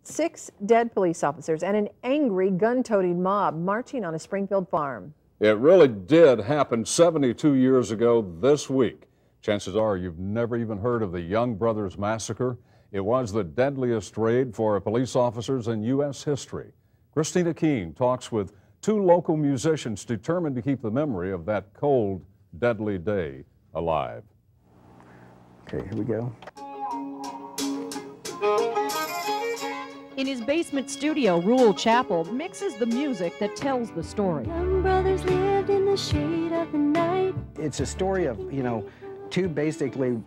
6 dead police officers and an angry gun-toting mob marching on a Springfield farm. It really did happen 72 years ago this week. Chances are you've never even heard of the Young Brothers Massacre. It was the deadliest raid for police officers in U.S. history. Christina Keene talks with 2 local musicians determined to keep the memory of that cold, deadly day alive. Okay, here we go. In his basement studio, Rule Chappell mixes the music that tells the story. Young brothers lived in the shade of the night. It's a story of, 2 basically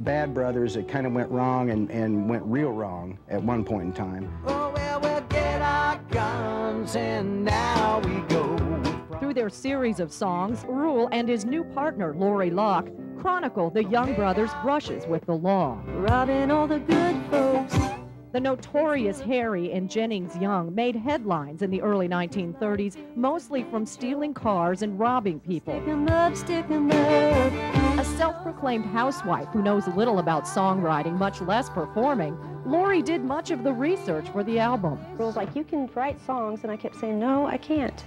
bad brothers that kind of went wrong and went real wrong at one point in time. Oh, well, we'll get our guns and now we go. Through their series of songs, Rule and his new partner, Lori Locke, chronicle the Young Brothers' brushes with the law. Robbing all the good folks. The notorious Harry and Jennings Young made headlines in the early 1930s, mostly from stealing cars and robbing people. Stick 'em up, stick 'em up. A self-proclaimed housewife who knows little about songwriting, much less performing, Lori did much of the research for the album. Rule's like, you can write songs, and I kept saying, no, I can't.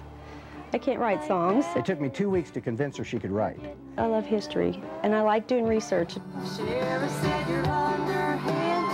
I can't write songs. It took me 2 weeks to convince her she could write. I love history, and I like doing research. Sheriff said you're underhanded,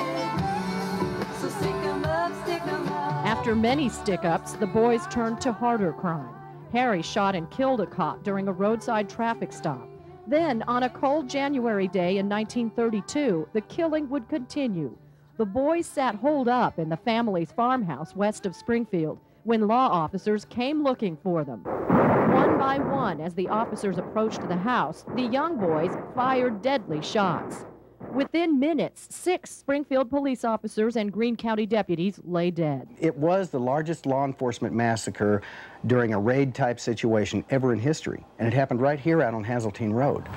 so stick 'em up, stick 'em up. After many stick-ups, the boys turned to harder crime. Harry shot and killed a cop during a roadside traffic stop. Then, on a cold January day in 1932, the killing would continue. The boys sat holed up in the family's farmhouse west of Springfield when law officers came looking for them. One by one, as the officers approached the house, the young boys fired deadly shots. Within minutes, 6 Springfield police officers and Greene County deputies lay dead. It was the largest law enforcement massacre during a raid-type situation ever in history, and it happened right here out on Hazeltine Road.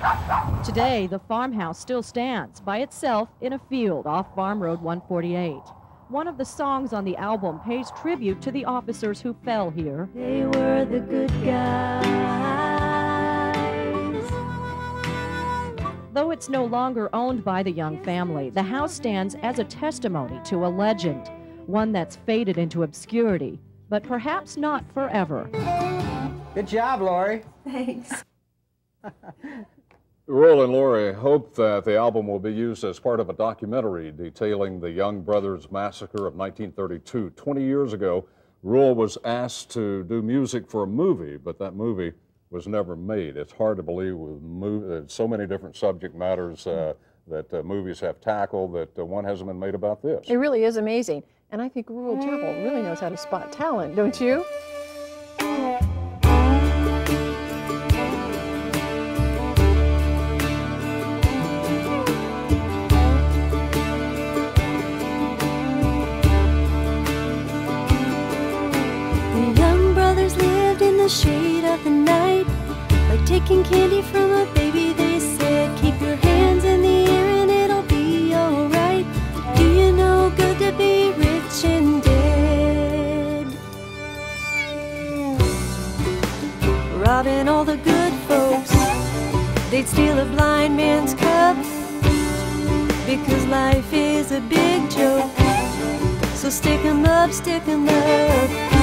Today, the farmhouse still stands by itself in a field off Farm Road 148. One of the songs on the album pays tribute to the officers who fell here. They were the good guys. Though it's no longer owned by the Young family, the house stands as a testimony to a legend, one that's faded into obscurity, but perhaps not forever. Good job, Lori. Thanks. Rule and Lori hope that the album will be used as part of a documentary detailing the Young Brothers Massacre of 1932. 20 years ago, Rule was asked to do music for a movie, but that movie was never made. It's hard to believe with so many different subject matters that movies have tackled that one hasn't been made about this. It really is amazing. And I think Rule Chappell really knows how to spot talent, don't you? The Young brothers lived in the shade of the night, like taking candy from a baby. They said, keep your hands in the air and it'll be alright. Do you know good to be rich and dead? Robbing all the good folks. They'd steal a blind man's cup, because life is a big joke. So stick 'em up, stick 'em up.